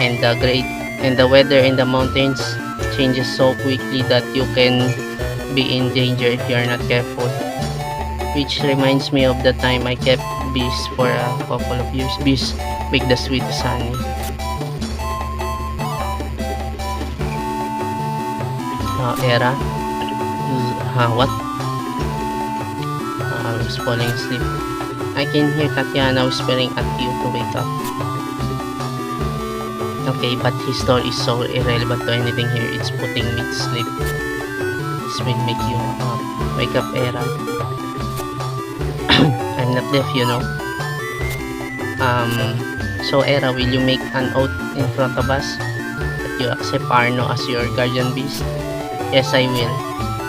and the weather in the mountains changes so quickly that you can be in danger if you are not careful. Which reminds me of the time I kept bees for a couple of years. Bees make the sweetest honey. Era. What? I was falling asleep. I can hear Tatiana whispering at you to wake up. Okay, but his story is so irrelevant to anything here. It's putting me to sleep. This will make you wake up, Era. I'm not deaf, you know. So Era, will you make an oath in front of us that you accept Arno as your guardian beast? Yes, I will.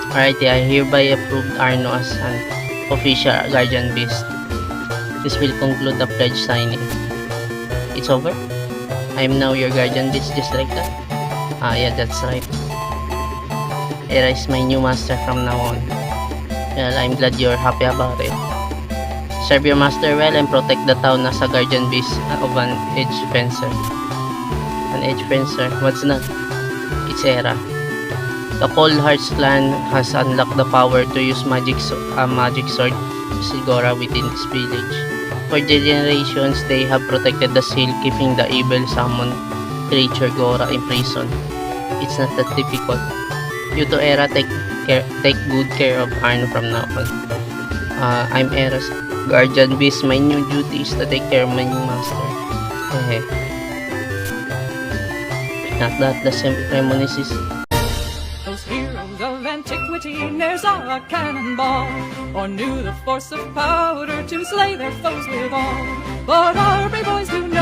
Alrighty, I hereby approved Arno as an official guardian beast. This will conclude the pledge signing. It's over? I am now your guardian beast, just like that? Yeah, that's right. Era is my new master from now on. Well, I'm glad you're happy about it. Serve your master well and protect the town as a guardian beast of an edge fencer. An edge fencer? What's that? It's Era. The Cold Hearts clan has unlocked the power to use magic sword Sigora within this village. For generations, they have protected the seal, keeping the evil summoned creature Gora in prison. It's not that difficult. You to Era, take good care of Arno from now on. I'm Era's guardian beast. My new duty is to take care of my new master. Not that the ceremonies is. Those heroes of antiquity ne'er saw a cannonball, or knew the force of powder to slay their foes withal. But our brave boys do know